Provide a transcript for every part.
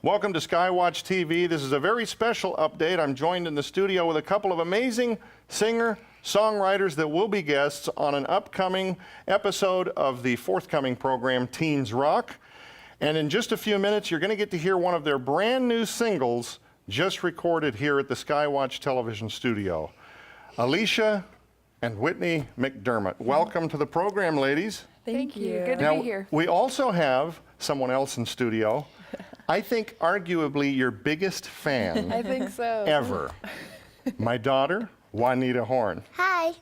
Welcome to SkyWatchTV. This is a very special update. I'm joined in the studio with a couple of amazing singer-songwriters that will be guests on an upcoming episode of the forthcoming program, Teens Rock. And in just a few minutes, you're going to get to hear one of their brand new singles just recorded here at the SkyWatch television studio. Alicia and Whitney McDermott. Welcome to the program, ladies. Thank you. Good Now, to be here. we also have someone else in studio. I think arguably your biggest fan I think so. ever. My daughter, Juanita Horn. Hi.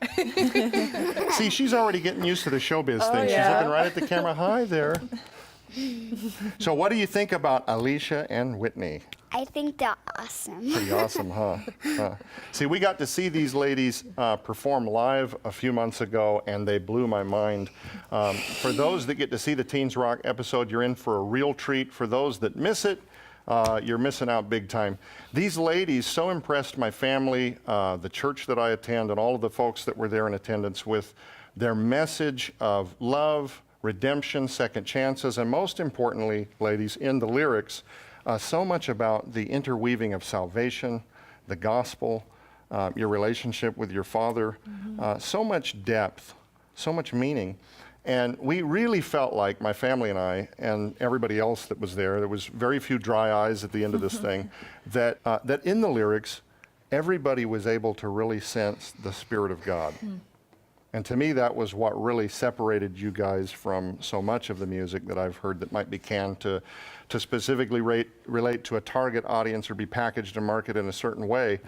See, she's already getting used to the showbiz thing. yeah. She's looking right at the camera. Hi there. So what do you think about Alicia and Whitney? I think they're awesome. Pretty awesome, huh? See, we got to see these ladies perform live a few months ago, and they blew my mind. For those that get to see the Teens Rock episode, you're in for a real treat. For those that miss it, you're missing out big time. These ladies so impressed my family, the church that I attend, and all of the folks that were there in attendance with their message of love, redemption, second chances, and most importantly, ladies, in the lyrics, so much about the interweaving of salvation, the gospel, your relationship with your Father, so much depth, so much meaning. And we really felt like, my family and I, and everybody else that was there was very few dry eyes at the end of this thing, that in the lyrics, everybody was able to really sense the Spirit of God. And to me, that was what really separated you guys from so much of the music that I've heard that might be canned to specifically relate to a target audience or be packaged and marketed in a certain way.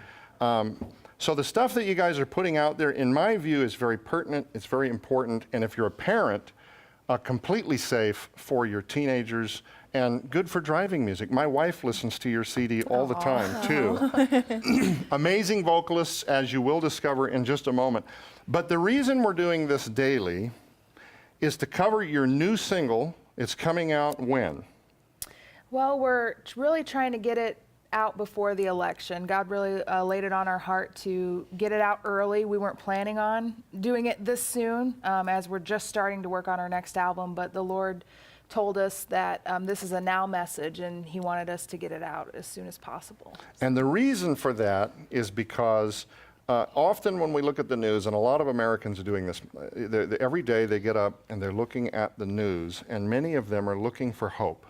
So the stuff that you guys are putting out there, in my view, is very pertinent, it's very important, and if you're a parent, completely safe for your teenagers and good for driving music. My wife listens to your CD all the time, too. Amazing vocalists, as you will discover in just a moment. But the reason we're doing this daily is to cover your new single. It's coming out when? Well, we're really trying to get it out before the election. God really laid it on our heart to get it out early. We weren't planning on doing it this soon, as we're just starting to work on our next album, but the Lord told us that this is a now message, and He wanted us to get it out as soon as possible. And the reason for that is because often when we look at the news, and a lot of Americans are doing this, every day they get up and they're looking at the news, and many of them are looking for hope.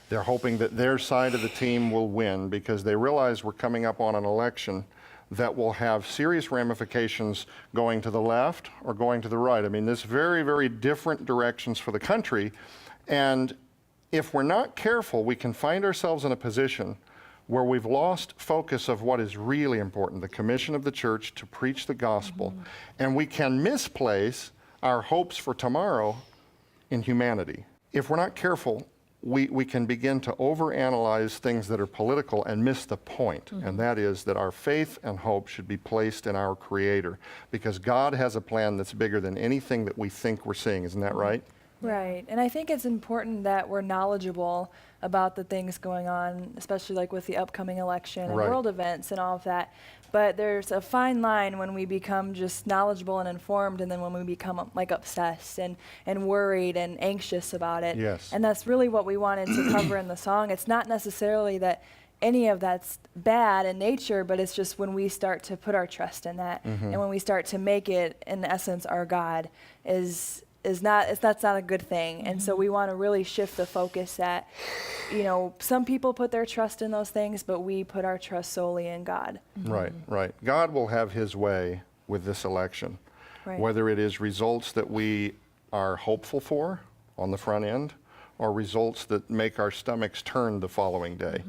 They're hoping that their side of the team will win because they realize we're coming up on an election that will have serious ramifications going to the left or going to the right. I mean, there's very, very different directions for the country. And if we're not careful, we can find ourselves in a position where we've lost focus of what is really important, the commission of the church to preach the gospel. And we can misplace our hopes for tomorrow in humanity. If we're not careful, we can begin to overanalyze things that are political and miss the point, and that is that our faith and hope should be placed in our Creator, because God has a plan that's bigger than anything that we think we're seeing. Isn't that right? Right, and I think it's important that we're knowledgeable about the things going on, especially like with the upcoming election and Right. world events and all of that. But there's a fine line when we become just knowledgeable and informed, and then when we become like obsessed and worried and anxious about it. Yes. And that's really what we wanted to cover in the song. It's not necessarily that any of that's bad in nature, but it's just when we start to put our trust in that, and when we start to make it, in essence, our God, that's not a good thing. And so we want to really shift the focus that, you know, some people put their trust in those things, but we put our trust solely in God. Right, right. God will have His way with this election, Right. whether it is results that we are hopeful for on the front end or results that make our stomachs turn the following day.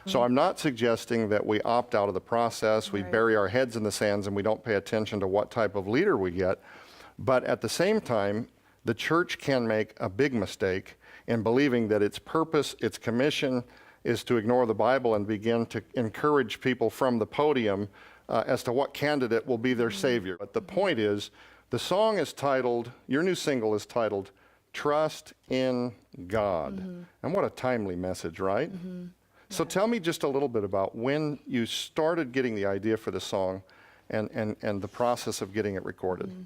So I'm not suggesting that we opt out of the process, we Right. bury our heads in the sands and we don't pay attention to what type of leader we get. But at the same time, the church can make a big mistake in believing that its purpose, its commission, is to ignore the Bible and begin to encourage people from the podium as to what candidate will be their savior. But the point is, the song is titled, your new single is titled, Trust in God. And what a timely message, right? So tell me just a little bit about when you started getting the idea for the song and the process of getting it recorded.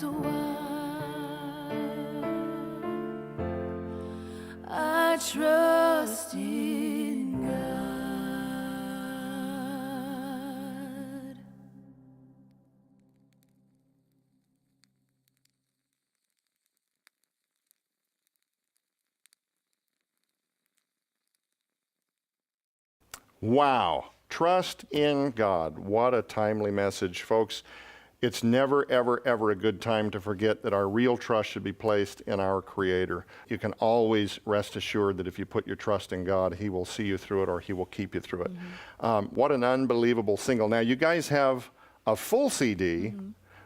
so I trust in God. Wow. Trust in God. What a timely message, folks. It's never, ever, ever a good time to forget that our real trust should be placed in our Creator. You can always rest assured that if you put your trust in God, He will see you through it or He will keep you through it. What an unbelievable single. Now, you guys have a full CD.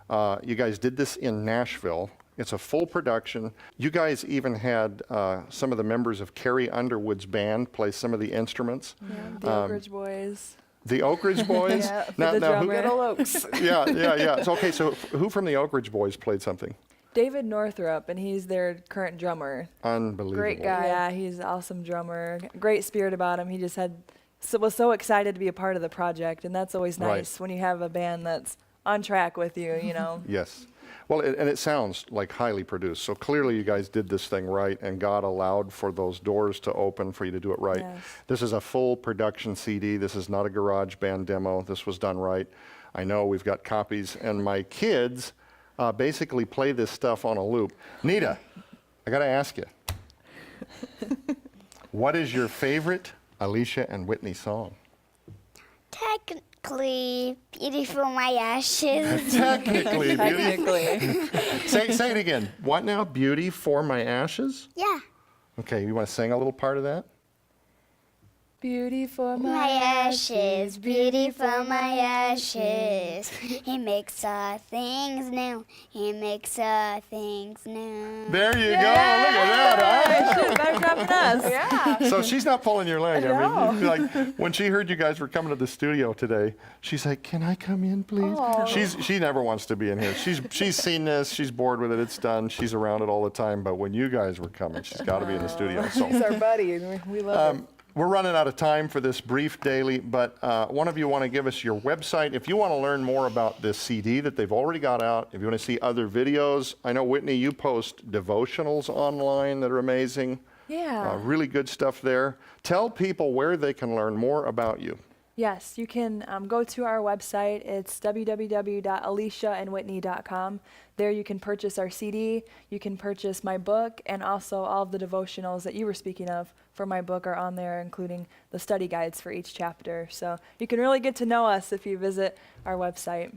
You guys did this in Nashville. It's a full production. You guys even had some of the members of Carrie Underwood's band play some of the instruments. Yeah, the Oak Ridge Boys. The Oak Ridge Boys? Yeah, Now- the now who- drummer. Good old Oaks. yeah. So, okay, so who from the Oak Ridge Boys played something? David Northrup, and he's their current drummer. Unbelievable. Great guy. Yeah, he's an awesome drummer. Great spirit about him. He just was so excited to be a part of the project, and that's always Right. nice when you have a band that's on track with you, you know. Yes. Well, and it sounds like highly produced. So clearly you guys did this thing right, and God allowed for those doors to open for you to do it right. Yes. This is a full production CD. This is not a garage band demo. This was done right. I know we've got copies, and my kids basically play this stuff on a loop. Nita, I got to ask you, what is your favorite Alicia and Whitney song? Technically, Beautiful My Ashes. Technically, Beauty. Technically. Say it again. What now? Beauty for my ashes? Yeah. Okay, you want to sing a little part of that? Beauty for My ashes, beauty for my ashes. He makes all things new. He makes all things new. There you go. Look at that, Shit, better drop than us. Yeah. huh? So she's not pulling your leg. I mean, No. like when she heard you guys were coming to the studio today, she's like, "Can I come in, please?" She never wants to be in here. She's seen this. She's bored with it. It's done. She's around it all the time. But when you guys were coming, she's got to be in the studio. So. He's our buddy, and we love him. We're running out of time for this brief daily, but one of you want to give us your website. If you want to learn more about this CD that they've already got out, if you want to see other videos, I know, Whitney, you post devotionals online that are amazing. Yeah. Really good stuff there. Tell people where they can learn more about you. Yes, you can go to our website. It's www.aliciaandwhitney.com. There you can purchase our CD, you can purchase my book, and also all of the devotionals that you were speaking of for my book are on there, including the study guides for each chapter. So you can really get to know us if you visit our website.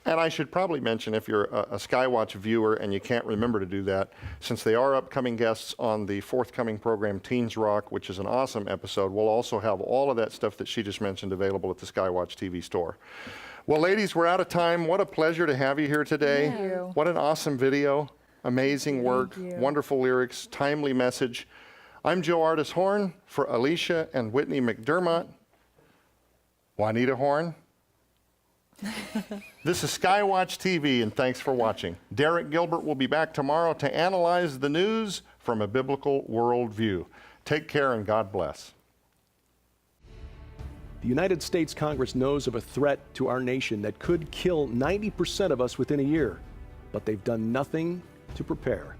And I should probably mention, if you're a SkyWatch viewer and you can't remember to do that, since they are upcoming guests on the forthcoming program Teens Rock, which is an awesome episode, we'll also have all of that stuff that she just mentioned available at the SkyWatch TV store. Well, ladies, we're out of time. What a pleasure to have you here today. Thank you. What an awesome video. Amazing work. you. Wonderful lyrics. Timely message. I'm Joe Ardis Horn for Alicia and Whitney McDermott. Juanita Horn. This is SkyWatch TV, and thanks for watching. Derek Gilbert will be back tomorrow to analyze the news from a biblical worldview. Take care and God bless. The United States Congress knows of a threat to our nation that could kill 90% of us within a year, but they've done nothing to prepare.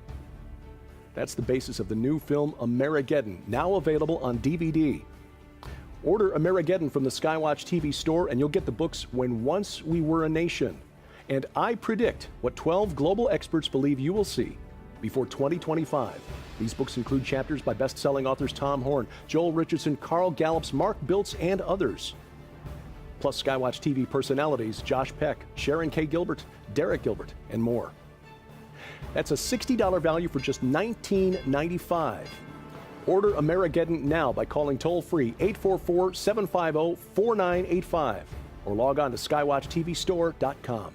That's the basis of the new film Amerigeddon, now available on DVD. Order Amerigeddon from the SkyWatch TV store and you'll get the books When Once We Were a Nation. And I predict what 12 global experts believe you will see before 2025. These books include chapters by best-selling authors Tom Horn, Joel Richardson, Carl Gallups, Mark Biltz, and others. Plus SkyWatch TV personalities Josh Peck, Sharon K. Gilbert, Derek Gilbert, and more. That's a $60 value for just $19.95. Order Amerigeddon now by calling toll-free 844-750-4985 or log on to skywatchtvstore.com.